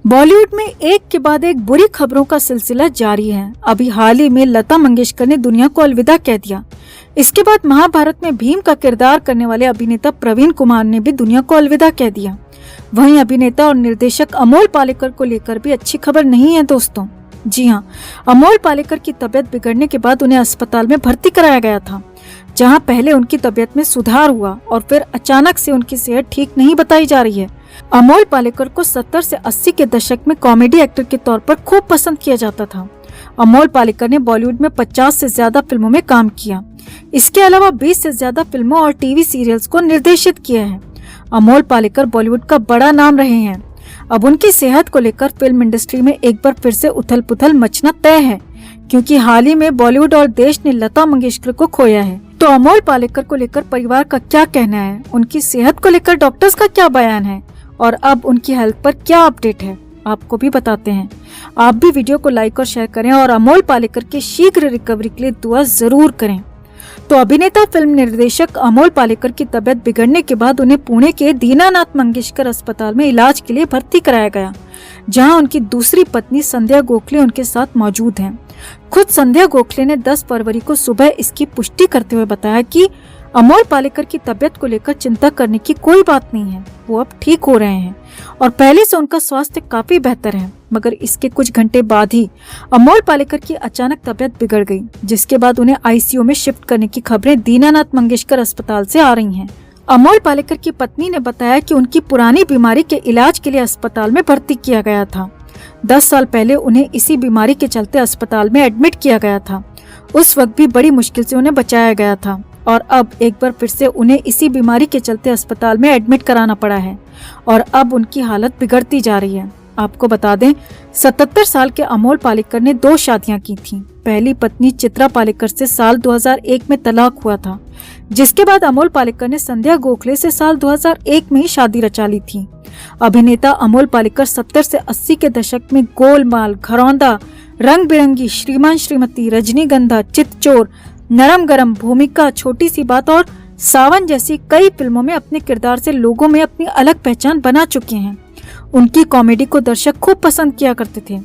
बॉलीवुड में एक के बाद एक बुरी खबरों का सिलसिला जारी है। अभी हाल ही में लता मंगेशकर ने दुनिया को अलविदा कह दिया। इसके बाद महाभारत में भीम का किरदार करने वाले अभिनेता प्रवीण कुमार ने भी दुनिया को अलविदा कह दिया। वहीं अभिनेता और निर्देशक अमोल पालेकर को लेकर भी अच्छी खबर नहीं है दोस्तों। जी हाँ, अमोल पालेकर की तबीयत बिगड़ने के बाद उन्हें अस्पताल में भर्ती कराया गया था, जहां पहले उनकी तबीयत में सुधार हुआ और फिर अचानक से उनकी सेहत ठीक नहीं बताई जा रही है। अमोल पालेकर को 70 से 80 के दशक में कॉमेडी एक्टर के तौर पर खूब पसंद किया जाता था। अमोल पालेकर ने बॉलीवुड में 50 से ज्यादा फिल्मों में काम किया। इसके अलावा 20 से ज्यादा फिल्मों और टीवी सीरियल्स को निर्देशित किया है। अमोल पालेकर बॉलीवुड का बड़ा नाम रहे हैं। अब उनकी सेहत को लेकर फिल्म इंडस्ट्री में एक बार फिर से उथल पुथल मचना तय है, क्योंकि हाल ही में बॉलीवुड और देश ने लता मंगेशकर को खोया है। तो अमोल पालेकर को लेकर परिवार का क्या कहना है, उनकी सेहत को लेकर डॉक्टर्स का क्या बयान है और अब उनकी हेल्थ पर क्या अपडेट है, आपको भी बताते हैं। आप भी वीडियो को लाइक और शेयर करें और अमोल पालेकर की शीघ्र रिकवरी के लिए दुआ जरूर करें। तो अभिनेता फिल्म निर्देशक अमोल पालेकर की तबीयत बिगड़ने के बाद उन्हें पुणे के दीनानाथ मंगेशकर अस्पताल में इलाज के लिए भर्ती कराया गया, जहां उनकी दूसरी पत्नी संध्या गोखले उनके साथ मौजूद हैं। खुद संध्या गोखले ने 10 फरवरी को सुबह इसकी पुष्टि करते हुए बताया कि अमोल पालेकर की तबीयत को लेकर चिंता करने की कोई बात नहीं है, वो अब ठीक हो रहे हैं और पहले से उनका स्वास्थ्य काफी बेहतर है। मगर इसके कुछ घंटे बाद ही अमोल पालेकर की अचानक तबीयत बिगड़ गई, जिसके बाद उन्हें आईसीयू में शिफ्ट करने की खबरें दीनानाथ मंगेशकर अस्पताल से आ रही हैं। अमोल पालेकर की पत्नी ने बताया कि उनकी पुरानी बीमारी के इलाज के लिए अस्पताल में भर्ती किया गया था। 10 साल पहले उन्हें इसी बीमारी के चलते अस्पताल में एडमिट किया गया था। उस वक्त भी बड़ी मुश्किल से उन्हें बचाया गया था और अब एक बार फिर से उन्हें इसी बीमारी के चलते अस्पताल में एडमिट कराना पड़ा है और अब उनकी हालत बिगड़ती जा रही है। आपको बता दें, 77 साल के अमोल पालेकर ने 2 शादियां की थीं। पहली पत्नी चित्रा पालेकर से साल 2001 में तलाक हुआ था, जिसके बाद अमोल पालेकर ने संध्या गोखले से साल 2001 में ही शादी रचा ली थी। अभिनेता अमोल पालेकर 70 से 80 के दशक में गोलमाल, घरौंदा, रंग बिरंगी, श्रीमान श्रीमती, रजनीगंधा, चितचोर, नरम गरम, भूमिका, छोटी सी बात और सावन जैसी कई फिल्मों में अपने किरदार से लोगों में अपनी अलग पहचान बना चुके हैं। उनकी कॉमेडी को दर्शक खूब पसंद किया करते थे।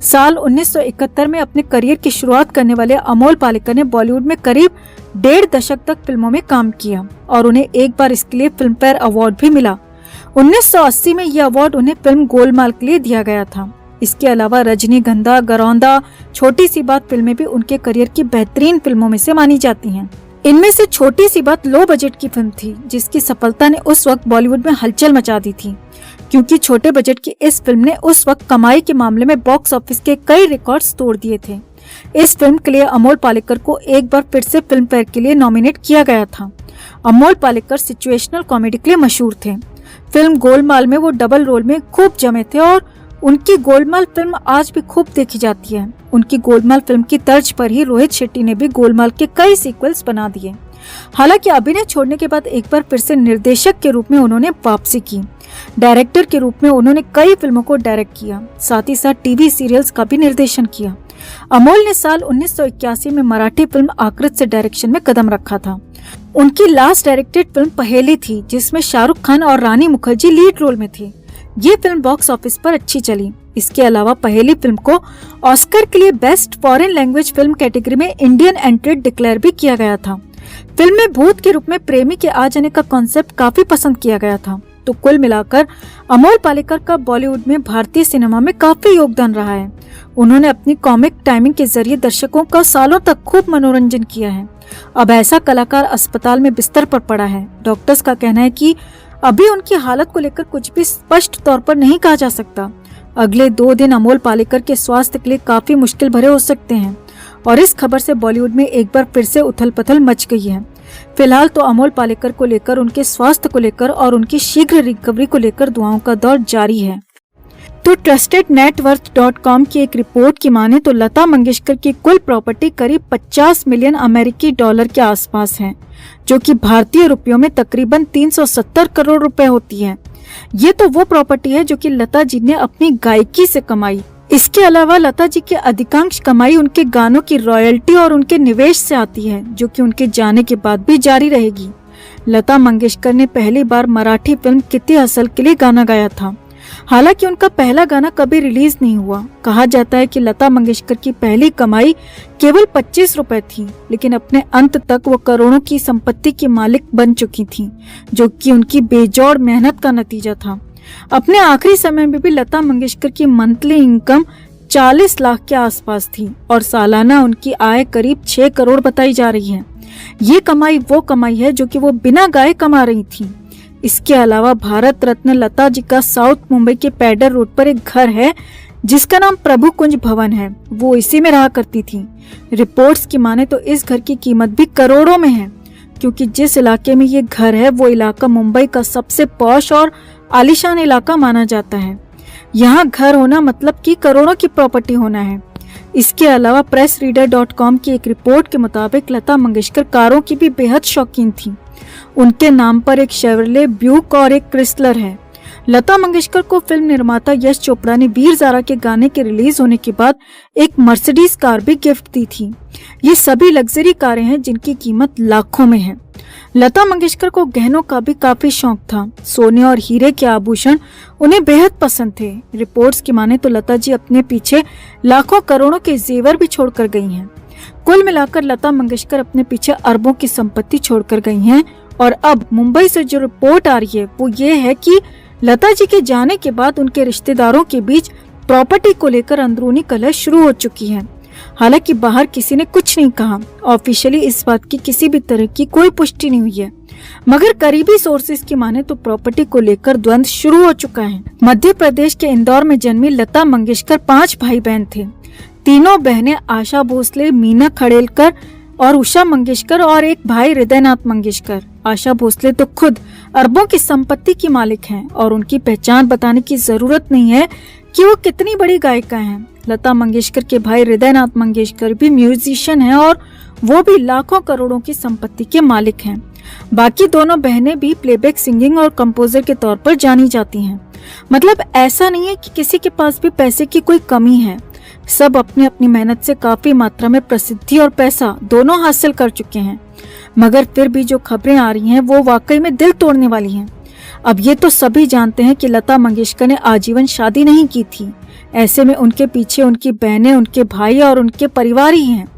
साल 1971 में अपने करियर की शुरुआत करने वाले अमोल पालेकर ने बॉलीवुड में करीब 1.5 दशक तक फिल्मों में काम किया और उन्हें एक बार इसके लिए फिल्म फेयर अवार्ड भी मिला। 1980 में यह अवार्ड उन्हें फिल्म गोलमाल के लिए दिया गया था। इसके अलावा रजनीगंधा, गरौंदा, छोटी सी बात फिल्में भी उनके करियर की बेहतरीन फिल्मों में से मानी जाती हैं। इनमें से छोटी सी बात लो बजट की फिल्म थी, जिसकी सफलता ने उस वक्त बॉलीवुड में हलचल मचा दी थी, क्योंकि छोटे बजट की इस फिल्म ने उस वक्त कमाई के मामले में बॉक्स ऑफिस के कई रिकॉर्ड्स तोड़ दिए थे। इस फिल्म के लिए अमोल पालेकर को एक बार फिर से फिल्म फेयर के लिए नॉमिनेट किया गया था। अमोल पालेकर सिचुएशनल कॉमेडी के लिए मशहूर थे। फिल्म गोलमाल में वो डबल रोल में खूब जमे थे और उनकी गोलमाल फिल्म आज भी खूब देखी जाती है। उनकी गोलमाल फिल्म की तर्ज पर ही रोहित शेट्टी ने भी गोलमाल के कई सीक्वल्स बना दिए। हालांकि अभिनय छोड़ने के बाद एक बार फिर से निर्देशक के रूप में उन्होंने वापसी की। डायरेक्टर के रूप में उन्होंने कई फिल्मों को डायरेक्ट किया, साथ ही साथ टीवी सीरियल्स का भी निर्देशन किया। अमोल ने साल 1981 में मराठी फिल्म आकृत से डायरेक्शन में कदम रखा था। उनकी लास्ट डायरेक्टेड फिल्म पहेली थी, जिसमें शाहरुख खान और रानी मुखर्जी लीड रोल में थे। ये फिल्म बॉक्स ऑफिस पर अच्छी चली। इसके अलावा पहेली फिल्म को ऑस्कर के लिए best foreign language film category में इंडियन एंट्री डिक्लेयर भी किया गया था। फिल्म में भूत के रूप में प्रेमी के आ जाने का कॉन्सेप्ट काफी पसंद किया गया था। तो कुल मिलाकर अमोल पालेकर का बॉलीवुड में भारतीय सिनेमा में काफी योगदान रहा है। उन्होंने अपनी कॉमिक टाइमिंग के जरिए दर्शकों का सालों तक खूब मनोरंजन किया है। अब ऐसा कलाकार अस्पताल में बिस्तर पर पड़ा है। डॉक्टर्स का कहना है कि अभी उनकी हालत को लेकर कुछ भी स्पष्ट तौर पर नहीं कहा जा सकता। अगले 2 दिन अमोल पालेकर के स्वास्थ्य के लिए काफी मुश्किल भरे हो सकते हैं और इस खबर से बॉलीवुड में एक बार फिर से उथल पुथल मच गई है। फिलहाल तो अमोल पालेकर को लेकर, उनके स्वास्थ्य को लेकर और उनकी शीघ्र रिकवरी को लेकर दुआओं का दौर जारी है। तो TrustedNetWorth.com की एक रिपोर्ट की माने तो लता मंगेशकर की कुल प्रॉपर्टी करीब 50 मिलियन अमेरिकी डॉलर के आसपास है, जो कि भारतीय रुपयों में तकरीबन 370 करोड़ रुपए होती है। ये तो वो प्रॉपर्टी है जो कि लता जी ने अपनी गायकी से कमाई। इसके अलावा लता जी की अधिकांश कमाई उनके गानों की रॉयल्टी और उनके निवेश से आती है, जो कि उनके जाने के बाद भी जारी रहेगी। लता मंगेशकर ने पहली बार मराठी फिल्म किती हसल के लिए गाना गाया था। हालांकि उनका पहला गाना कभी रिलीज नहीं हुआ। कहा जाता है कि लता मंगेशकर की पहली कमाई केवल 25 रुपए थी, लेकिन अपने अंत तक वो करोड़ों की संपत्ति की मालिक बन चुकी थी, जो कि उनकी बेजोड़ मेहनत का नतीजा था। अपने आखिरी समय में भी लता मंगेशकर की मंथली इनकम 40 लाख के आसपास थी और सालाना उनकी आय करीब 6 करोड़ बताई जा रही है। ये कमाई वो कमाई है जो कि वो बिना गाए कमा रही थी। इसके अलावा भारत रत्न लता जी का साउथ मुंबई के पैडर रोड पर एक घर है जिसका नाम प्रभु कुंज भवन है। वो इसी में रहा करती थी। रिपोर्ट्स की माने तो इस घर की कीमत भी करोड़ों में है, क्योंकि जिस इलाके में ये घर है वो इलाका मुंबई का सबसे पॉश और आलीशान इलाका माना जाता है। यहाँ घर होना मतलब कि करोड़ों की प्रॉपर्टी होना है। इसके अलावा pressreader.com की एक रिपोर्ट के मुताबिक लता मंगेशकर कारों की भी बेहद शौकीन थी। उनके नाम पर एक शेवरले ब्यूक और एक क्रिसलर है। लता मंगेशकर को फिल्म निर्माता यश चोपड़ा ने वीर ज़ारा के गाने के रिलीज होने के बाद एक मर्सिडीज कार भी गिफ्ट दी थी। ये सभी लग्जरी कारें हैं जिनकी कीमत लाखों में है। लता मंगेशकर को गहनों का भी काफी शौक था। सोने और हीरे के आभूषण उन्हें बेहद पसंद थे। रिपोर्ट्स की माने तो लता जी अपने पीछे लाखों करोड़ों के जेवर भी छोड़कर गई हैं। कुल मिलाकर लता मंगेशकर अपने पीछे अरबों की संपत्ति छोड़कर गई हैं। और अब मुंबई से जो रिपोर्ट आ रही है वो ये है कि लता जी के जाने के बाद उनके रिश्तेदारों के बीच प्रॉपर्टी को लेकर अंदरूनी कलह शुरू हो चुकी है। हालांकि बाहर किसी ने कुछ नहीं कहा। ऑफिशियली इस बात की किसी भी तरह की कोई पुष्टि नहीं हुई है, मगर करीबी सोर्सेज की माने तो प्रॉपर्टी को लेकर द्वंद्व शुरू हो चुका है। मध्य प्रदेश के इंदौर में जन्मी लता मंगेशकर 5 भाई बहन थे। तीनों बहनें आशा भोसले, मीना खड़ेलकर और उषा मंगेशकर और एक भाई हृदयनाथ मंगेशकर। आशा भोसले तो खुद अरबों की संपत्ति की मालिक हैं और उनकी पहचान बताने की जरूरत नहीं है कि वो कितनी बड़ी गायिका हैं। लता मंगेशकर के भाई हृदयनाथ मंगेशकर भी म्यूजिशियन हैं और वो भी लाखों करोड़ों की संपत्ति के मालिक हैं। बाकी दोनों बहनें भी प्लेबैक सिंगिंग और कंपोजर के तौर पर जानी जाती हैं। मतलब ऐसा नहीं है कि किसी के पास भी पैसे की कोई कमी है। सब अपनी अपनी मेहनत से काफी मात्रा में प्रसिद्धि और पैसा दोनों हासिल कर चुके हैं, मगर फिर भी जो खबरें आ रही हैं वो वाकई में दिल तोड़ने वाली हैं। अब ये तो सभी जानते हैं कि लता मंगेशकर ने आजीवन शादी नहीं की थी। ऐसे में उनके पीछे उनकी बहनें, उनके भाई और उनके परिवार ही हैं।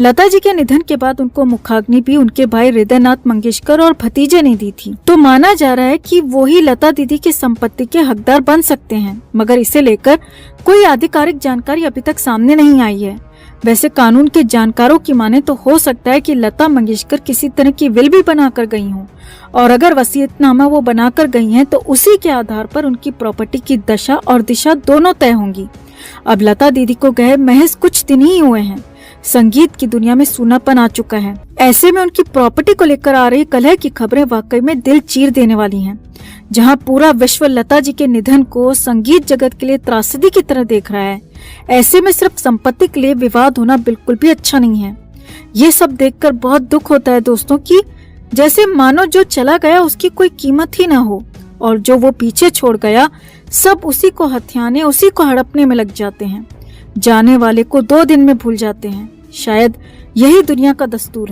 लता जी के निधन के बाद उनको मुखाग्नि भी उनके भाई हृदयनाथ मंगेशकर और भतीजे ने दी थी। तो माना जा रहा है कि वो ही लता दीदी की संपत्ति के हकदार बन सकते हैं, मगर इसे लेकर कोई आधिकारिक जानकारी अभी तक सामने नहीं आई है। वैसे कानून के जानकारों की माने तो हो सकता है कि लता मंगेशकर किसी तरह की विल भी बनाकर गई हों, और अगर वसीयतनामा वो बनाकर गई हैं तो उसी के आधार पर उनकी प्रॉपर्टी की दशा और दिशा दोनों तय होंगी। अब लता दीदी को गए महज कुछ दिन ही हुए हैं। संगीत की दुनिया में सूनापन आ चुका है। ऐसे में उनकी प्रॉपर्टी को लेकर आ रही कलह की खबरें वाकई में दिल चीर देने वाली हैं। जहां पूरा विश्व लता जी के निधन को संगीत जगत के लिए त्रासदी की तरह देख रहा है, ऐसे में सिर्फ संपत्ति के लिए विवाद होना बिल्कुल भी अच्छा नहीं है। ये सब देखकर बहुत दुख होता है दोस्तों, कि जैसे मानो जो चला गया उसकी कोई कीमत ही ना हो, और जो वो पीछे छोड़ गया सब उसी को हथियाने, उसी को हड़पने में लग जाते हैं। जाने वाले को 2 दिन में भूल जाते हैं। शायद यही दुनिया का दस्तूर है।